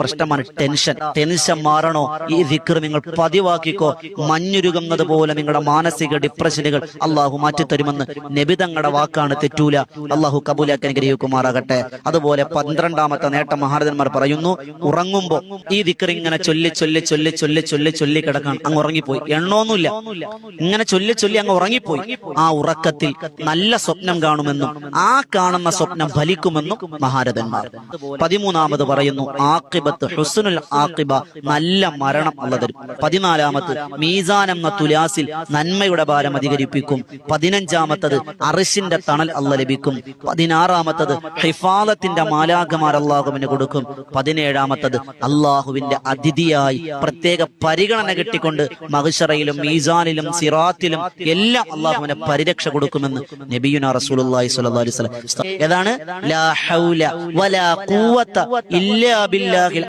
പ്രശ്നമാണ് ടെൻഷൻ മാറണോ? ഈ ദിക്ർ നിങ്ങൾ പതിവാക്കിക്കോ. മഞ്ഞുരുകുന്നത് പോലെ നിങ്ങളുടെ മാനസിക ഡിപ്രഷനുകൾ അള്ളാഹു മാറ്റിത്തരുമെന്ന് നബി തങ്ങളുടെ വാക്കാണ്, തെറ്റൂല. അള്ളാഹു കബൂലാക്കി അനുഗ്രഹിക്കുമാറാകട്ടെ. അതുപോലെ 12ാമത്തെ നേട്ടം മഹാരഥന്മാർ പറയുന്നു, ഉറങ്ങുമ്പോ ഈ ദിക്ർ ഇങ്ങനെ ചൊല്ലി കിടക്കാൻ അങ്ങ് ഉറങ്ങിപ്പോയി, എണ്ണമൊന്നുമില്ല, ഇങ്ങനെ ചൊല്ലി അങ്ങ് ഉറങ്ങിപ്പോയി. ആ ഉറക്കത്തിൽ നല്ല സ്വപ്നം കാണുമെന്നും ആ കാണുന്ന സ്വപ്നം ഫലിക്കുമെന്നും മഹാരഥന്മാർ. 13ാമത് പറയുന്നു, ആഖിബത്ത് ഹുസ്നുൽ ആഖിബ, നല്ല മരണം അല്ലാഹു തരും. 14ാമത് മീസാൻ എന്ന തുലാസിൽ നന്മയുടെ ഭാരം അധികരിപ്പിക്കും. 15ാമത്തത് അർശിന്റെ തണൽ അല്ലാഹു ലഭിക്കും. 16ാമത്തത് ഹിഫാലത്തിന്റെ മാലാഖമാർ അല്ലാഹുവിന് കൊടുക്കും. 17ാമത്തത് അള്ളാഹുവിന്റെ അതിഥിയായി പ്രത്യേക പരിഗണന കിട്ടിക്കൊണ്ട് മഹ്ശറയിലും മീസാനിലും സിറാത്തിലും എല്ലാം അള്ളാഹുവിനെ പരിരക്ഷ കൊടുക്കുമെന്ന് നബിയുനാ റസൂലുള്ളാഹി സ്വല്ലല്ലാഹു അലൈഹി വസല്ലം. ഏതാണ്? ലാ ഹൗല വലാ ഖുവത ഇല്ലാ ബില്ലാഹി